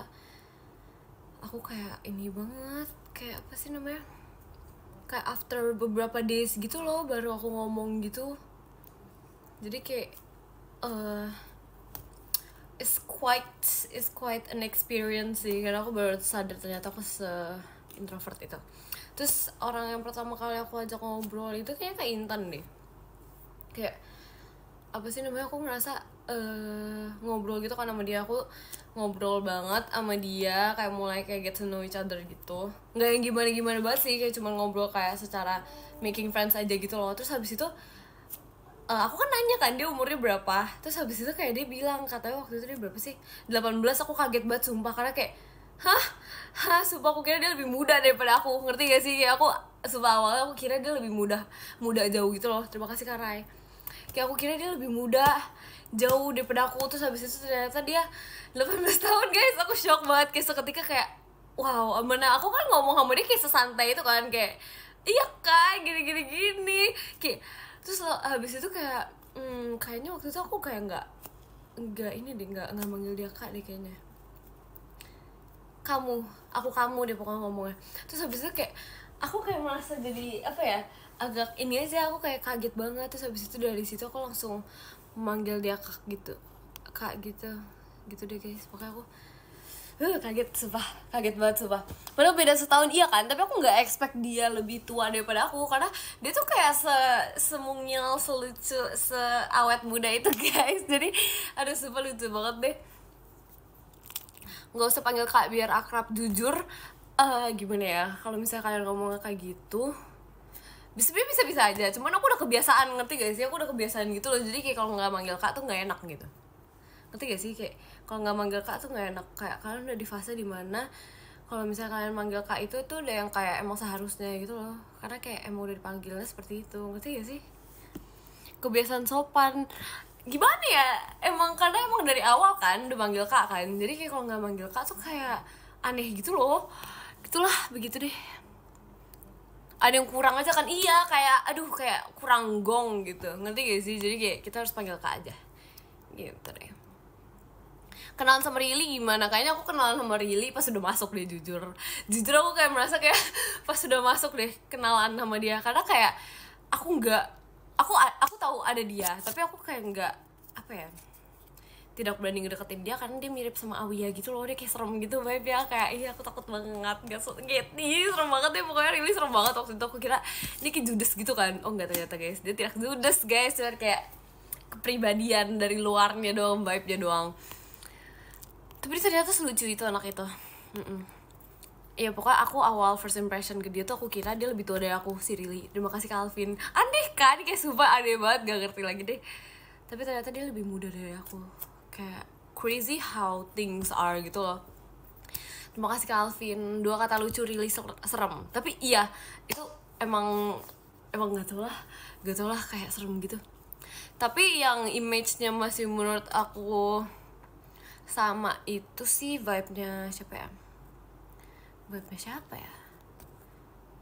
Speaker 1: aku kayak ini banget, kayak apa sih namanya, kayak after beberapa days gitu loh baru aku ngomong gitu. Jadi kayak it's quite an experience sih, karena aku baru sadar ternyata aku se-introvert itu. Terus orang yang pertama kali aku ajak ngobrol itu kayaknya Intan deh. Kayak apa sih namanya, aku ngerasa ngobrol gitu kan sama dia. Aku ngobrol banget sama dia, kayak mulai kayak get to know each other gitu, nggak yang gimana banget sih, kayak cuma ngobrol kayak secara making friends aja gitu loh. Terus habis itu aku kan nanya kan dia umurnya berapa, terus habis itu kayak dia bilang katanya waktu itu dia berapa sih, 18. Aku kaget banget sumpah, karena kayak sumpah aku kira dia lebih muda daripada aku, ngerti gak sih? Kayak aku sumpah awalnya aku kira dia lebih muda jauh gitu loh. Terima kasih Kak Rai. Kayak aku kira dia lebih muda jauh daripada aku, terus habis itu ternyata dia 18 tahun guys. Aku shock banget, kayak seketika kayak wow. Mana aku kan ngomong sama dia kayak sesantai itu kan, kayak iya kak gini kayak. Terus habis itu kayak kayaknya waktu itu aku kayak nggak ini deh, nggak manggil dia kak deh kayaknya. Kamu deh pokoknya ngomongnya. Terus habis itu kayak aku kayak merasa jadi apa ya, agak ini aja, aku kayak kaget banget. Terus habis itu dari situ aku langsung memanggil dia kak gitu deh guys. Pokoknya aku kaget banget sumpah. Padahal beda setahun iya kan, tapi aku nggak expect dia lebih tua daripada aku, karena dia tuh kayak semungil, selucu, seawet muda itu guys. Jadi aduh sumpah lucu banget deh. Nggak usah panggil kak biar akrab. Jujur gimana ya, kalau misalnya kalian ngomongnya kayak gitu bisa aja, cuman aku udah kebiasaan, ngerti gak sih? Aku udah kebiasaan gitu loh. Jadi kayak kalau nggak manggil kak tuh nggak enak gitu, ngerti gak sih? Kayak kalau nggak manggil kak tuh nggak enak. Kayak kalian udah di fase dimana kalau misalnya kalian manggil kak itu tuh udah yang kayak emang seharusnya gitu loh, karena kayak emang udah dipanggilnya seperti itu, ngerti gak sih? Kebiasaan sopan gimana ya, karena emang dari awal kan udah manggil kak kan. Jadi kayak kalau nggak manggil kak tuh kayak aneh gitu loh. Gitulah, begitu deh. Ada yang kurang aja kan, iya kayak aduh kayak kurang gong gitu, ngerti gak sih? Jadi kayak kita harus panggil kak aja gitu deh. Kenalan sama Rili gimana? Kayaknya aku kenalan sama Rili pas udah masuk deh, jujur aku kayak merasa kayak pas udah masuk deh kenalan sama dia, karena kayak aku tahu ada dia, tapi aku kayak nggak apa ya, tidak berani ngedeketin dia karena dia mirip sama Awia gitu loh. Dia kayak serem gitu vibe ya, kayak iya aku takut banget, gak serem banget deh pokoknya. Really serem banget. Waktu itu aku kira dia kayak judes gitu kan, oh enggak, ternyata guys dia tidak judes guys, cuma kayak kepribadian dari luarnya doang, vibe-nya doang. Tapi ternyata selucu itu anak itu. Iya pokoknya aku awal first impression ke dia tuh aku kira dia lebih tua dari aku, si Rili. Terima kasih Calvin. Aneh kan, kayak sumpah aneh banget, gak ngerti lagi deh. Tapi ternyata dia lebih muda dari aku. Kayak crazy how things are gitu loh. Terima kasih Calvin. 2 kata lucu, Rili serem. Tapi iya itu emang gak tau lah kayak serem gitu. Tapi yang image-nya masih menurut aku sama itu sih vibe-nya siapa ya?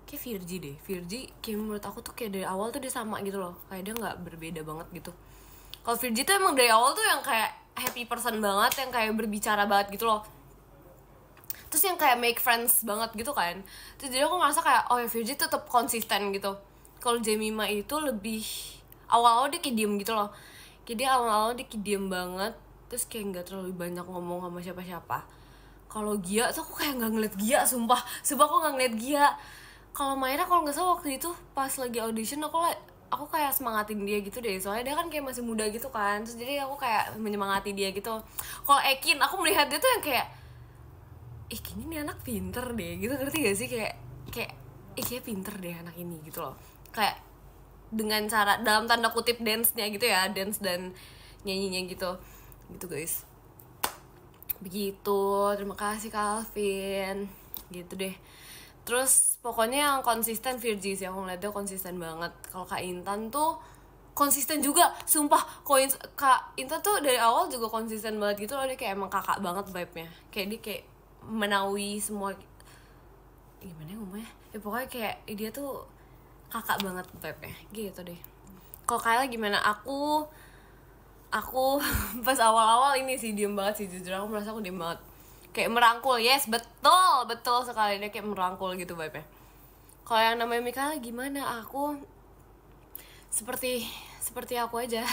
Speaker 1: Kayak Virgi deh. Virgi kayak menurut aku tuh kayak dari awal tuh dia sama gitu loh, kayak dia nggak berbeda banget gitu. Kalau Virgi tuh emang dari awal tuh yang kayak happy person banget, yang kayak berbicara banget gitu loh, terus yang kayak make friends banget gitu kan. Terus jadi aku ngerasa kayak oh ya Virgi tetap konsisten gitu. Kalau Jemima itu lebih awal-awal dia kayak diem gitu loh, kayak dia awal-awal dia kayak diem banget, terus kayak nggak terlalu banyak ngomong sama siapa-siapa. Kalau Gia tuh aku kayak nggak ngeliat Gia, sumpah aku nggak ngeliat Gia. Kalau Maira kalau nggak salah waktu itu pas lagi audition aku kayak semangatin dia gitu deh, soalnya dia kan kayak masih muda gitu kan. Terus jadi aku kayak menyemangati dia gitu. Kalau Ekin aku melihat dia tuh yang kayak kayaknya ini anak pinter deh gitu, ngerti gak sih? Kayak kayak pinter deh anak ini gitu loh. Kayak dengan cara dalam tanda kutip dance-nya gitu ya, dance dan nyanyinya gitu guys. Begitu, terima kasih Calvin. Gitu deh. Terus pokoknya yang konsisten Virgi sih, aku ngeliat dia konsisten banget. Kalau Kak Intan tuh konsisten juga, sumpah. Kak Intan tuh dari awal juga konsisten banget gitu loh. Dia kayak emang kakak banget vibe-nya. Kayak dia kayak menaui semua, gimana ngomongnya ya, pokoknya kayak dia tuh kakak banget vibe-nya gitu deh. Kalau Kayla gimana? Aku pas awal-awal ini sih diem banget sih, jujur aku merasa aku diem banget, kayak merangkul. Yes, betul sekali, dia kayak merangkul gitu vibe-nya. Kalau yang namanya Mikaela gimana? Aku seperti aku aja.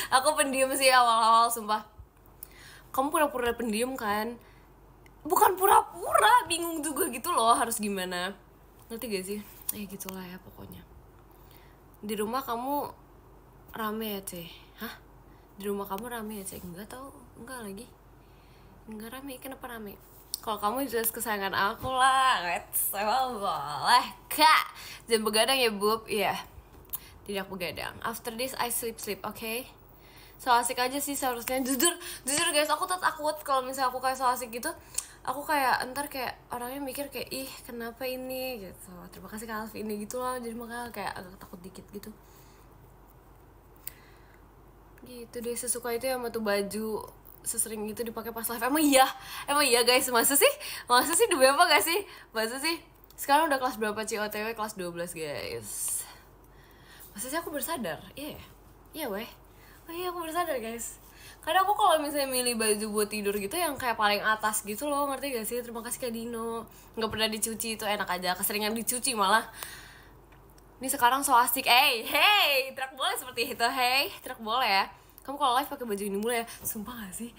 Speaker 1: Aku pendiam sih awal-awal, sumpah. Kamu pura-pura pendiam kan? Bukan pura-pura, bingung juga gitu loh harus gimana, ngerti gak sih? Gitulah ya pokoknya. Di rumah kamu rame ya Ceh? Hah? Di rumah kamu rame ya cek? Enggak tau, enggak lagi. Enggak rame, kenapa rame? Kalau kamu jelas kesayangan aku lah, emang boleh kak. Jangan begadang ya bub, iya. Tidak begadang. After this I sleep, oke? So asik aja sih seharusnya. Jujur guys, aku tuh takut kalau misalnya aku kayak so asik gitu. Aku kayak ntar kayak orangnya mikir kayak ih kenapa ini gitu. Terima kasih Kak Alfi ini gitu loh. Jadi makanya kayak agak takut dikit gitu. Gitu deh, sesuka itu ya sama tuh baju, sesering itu dipakai pas live. Emang iya guys, masa sih demi apa gak sih, masa sih. Sekarang udah kelas berapa Ci? OTW kelas 12 guys. Masa sih aku bersadar? Iya weh. Oh iya aku bersadar guys. Karena aku kalau misalnya milih baju buat tidur gitu yang kayak paling atas gitu loh, ngerti gak sih? Terima kasih Kak Dino. Nggak pernah dicuci itu enak aja, keseringan dicuci malah. Ini sekarang so asik. Hey, truk boleh seperti itu. Hey, truk boleh ya. Kamu kalau live pakai baju ini mulu ya? Sumpah gak sih?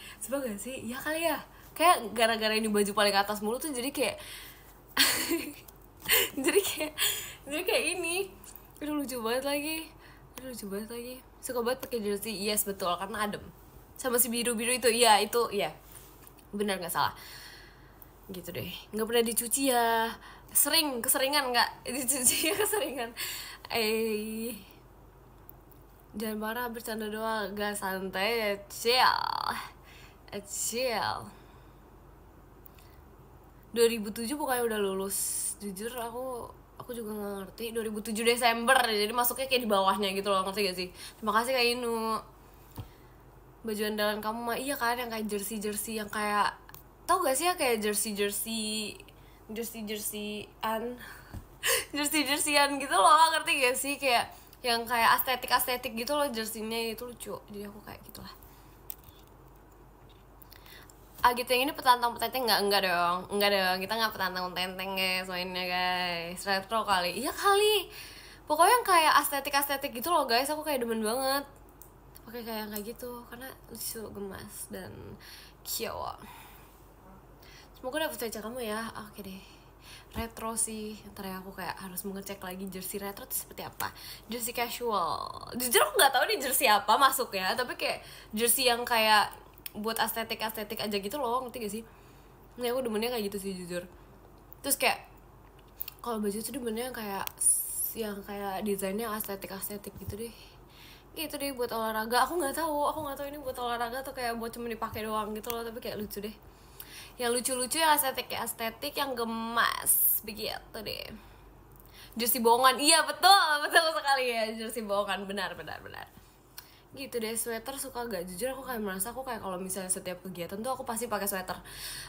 Speaker 1: Iya kali ya. Kayak gara-gara ini baju paling atas mulu tuh jadi kayak jadi kayak ini. Aduh lucu banget lagi. Suka banget pakai jersey. Yes, betul, karena adem. Sama si biru-biru itu. Iya, benar nggak salah. Gitu deh, nggak pernah dicuci ya, keseringan nggak dicuci ya, keseringan. Jangan marah, bercanda doang, gak santai ya, chill. 2007 bukannya udah lulus. Jujur aku juga nggak ngerti. 2007 Desember, jadi masuknya kayak di bawahnya gitu loh, ngerti gak sih? Terima kasih Kak Inu. Baju andalan kamu mah iya kan, yang kayak jersey yang kayak, tau gak sih ya kayak jerseyan jerseyan gitu loh, ngerti gak sih? Kayak yang kayak estetik gitu loh jerseynya, itu lucu. Jadi aku kayak gitulah. Gitu yang ini petantang-petenteng enggak dong. Kita nggak petantang-petenteng guys mainnya guys. Retro kali. Iya kali. Pokoknya yang kayak estetik gitu loh guys. Aku kayak demen banget pakai kayak gitu karena lucu, gemas dan cute. Semoga dapet cecah kamu ya. Oke deh. Retro sih, ntar ya aku kayak harus mengecek lagi jersey retro itu seperti apa. Jersey casual, jujur aku nggak tahu nih jersey apa masuk ya, tapi kayak jersey yang kayak buat estetik aja gitu loh, ngerti gak sih? Nih aku demennya kayak gitu sih jujur. Terus kayak kalau baju tuh demennya yang kayak desainnya estetik gitu deh. Gitu deh buat olahraga. Aku nggak tahu ini buat olahraga atau kayak buat cuma dipakai doang gitu loh, tapi kayak lucu deh. Yang lucu-lucu ya estetik yang gemas begitu deh. Jersey bohongan, iya betul sekali ya, jersey bohongan, benar. Gitu deh. Sweater suka gak? Jujur aku kayak merasa aku kayak kalau misalnya setiap kegiatan tuh aku pasti pakai sweater.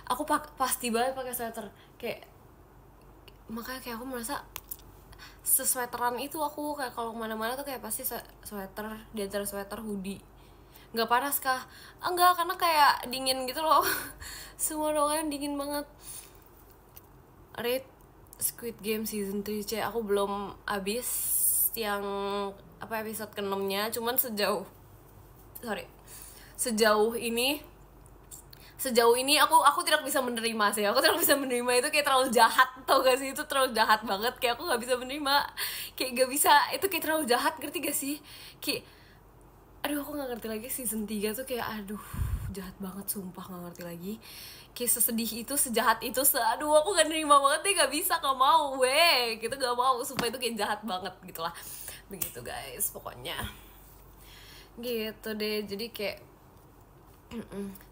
Speaker 1: Aku pasti banget pakai sweater. Kayak makanya kayak aku merasa sesweateran itu aku kayak kalau kemana-mana tuh kayak pasti sweater, di antara sweater hoodie. Nggak panas kah? Enggak, karena kayak dingin gitu loh. Semua ruangan dingin banget. Rate Squid Game season 3 C. Aku belum abis yang episode ke-6-nya. Cuman sejauh ini aku tidak bisa menerima sih. Aku tidak bisa menerima itu, kayak terlalu jahat, tau gak sih? Itu terlalu jahat banget, kayak aku gak bisa menerima. Kayak gak bisa, itu kayak terlalu jahat, ngerti gak sih? Kayak aduh aku gak ngerti lagi season 3 tuh kayak aduh jahat banget, sumpah gak ngerti lagi. Kayak sesedih itu, sejahat itu, aduh aku gak nerima banget deh, gak bisa, gak mau gitu, gak mau, sumpah itu kayak jahat banget gitu lah. Begitu guys, pokoknya gitu deh. Jadi kayak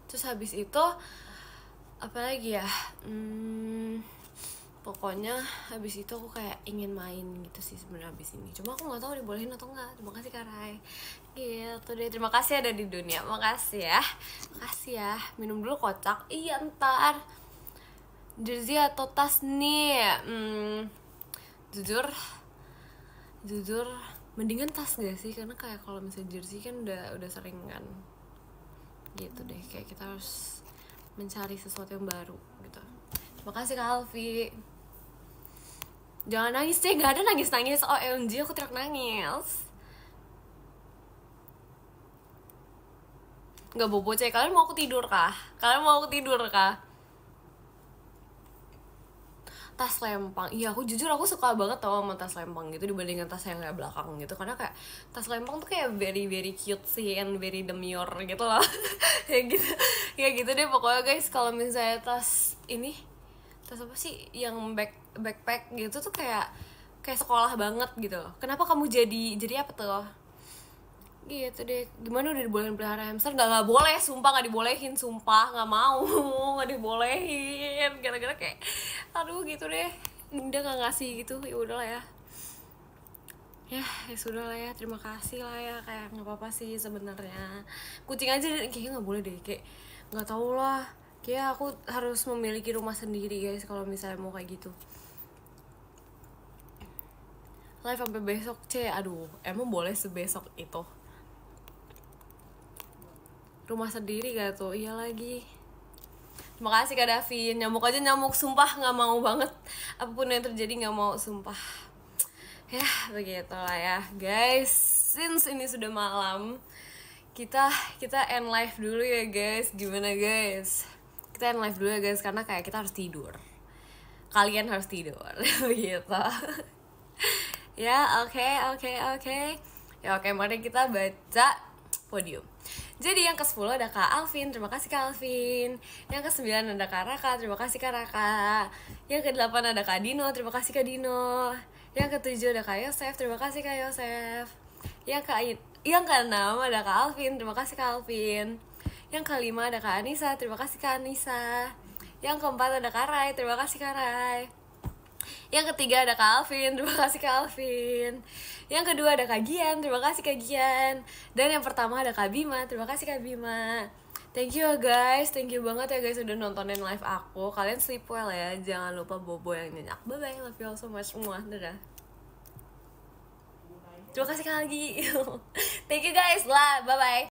Speaker 1: terus habis itu apalagi ya, pokoknya habis itu aku kayak ingin main gitu sih sebenarnya habis ini. Cuma aku nggak tahu dibolehin atau enggak. Terima kasih Karai. Gitu deh. Terima kasih ada di dunia. Makasih ya. Minum dulu kocak. Iya ntar. Jersey atau tas nih? Jujur mendingan tas gak sih? Karena kayak kalau misalnya jersey kan udah sering kan. Gitu deh. Kayak kita harus mencari sesuatu yang baru gitu. Terima kasih Kak Alfi. Jangan nangis deh, gak ada nangis. OMG aku teriak nangis. Gak bobo cek, kalian mau aku tidur kah? tas lempang. Iya, aku jujur aku suka banget tau sama tas lempang gitu dibandingkan tas yang kayak belakang gitu, karena kayak tas lempang tuh kayak very very cute sih and very demure gitu loh. Kayak gitu, kayak gitu deh pokoknya guys. Kalau misalnya tas ini, tas apa sih yang backpack gitu tuh kayak sekolah banget gitu loh. Kenapa kamu jadi apa tuh? Gitu deh. Gimana udah dibolehin pelihara hamster? Nggak boleh, sumpah nggak dibolehin, sumpah nggak mau. Nggak dibolehin gara-gara kayak aduh gitu deh, Dinda nggak ngasih gitu. Ya udahlah ya, ya sudah lah ya, terima kasih lah ya, kayak nggak apa-apa sih sebenarnya. Kucing aja kayaknya nggak boleh deh, kayak nggak tahu lah, kayak aku harus memiliki rumah sendiri guys kalau misalnya mau kayak gitu. Live sampai besok aduh, emang boleh sebesok itu? Rumah sendiri gak tuh? Iya lagi. Terima kasih Kak Davin. Nyamuk aja nyamuk, sumpah nggak mau banget. Apapun yang terjadi nggak mau, sumpah. Ya begitulah ya guys. Since ini sudah malam, kita end live dulu ya guys. Gimana guys? Kita end live dulu ya guys, karena kayak kita harus tidur. Kalian harus tidur. Begitu. Ya oke. Ya oke, mari kita baca podium. Jadi yang ke-10 ada Kak Alvin, terima kasih Kak Alvin. Yang ke-9 ada Kak Raka, terima kasih Kak Raka. Yang ke-8 ada Kak Dino, terima kasih Kak Dino. Yang ke-7 ada Kak Yosef, terima kasih Kak Yosef. Yang ke-6 ada Kak Alvin, terima kasih Kak Alvin. Yang ke-5 ada Kak Anissa, terima kasih Kak Anissa. Yang ke-4 ada Kak Rai, terima kasih Kak Rai. Yang ketiga ada Kak Alvin, terima kasih Kak Alvin. Yang kedua ada Kak Gian, terima kasih Kak Gian. Dan yang pertama ada Kak Bima, terima kasih Kak Bima. Thank you guys, thank you banget ya guys udah nontonin live aku. Kalian sleep well ya, jangan lupa bobo yang nyenyak. Bye bye, love you all so much. Muah, dadah. Terima kasih Kak Algi. Thank you guys lah, bye bye.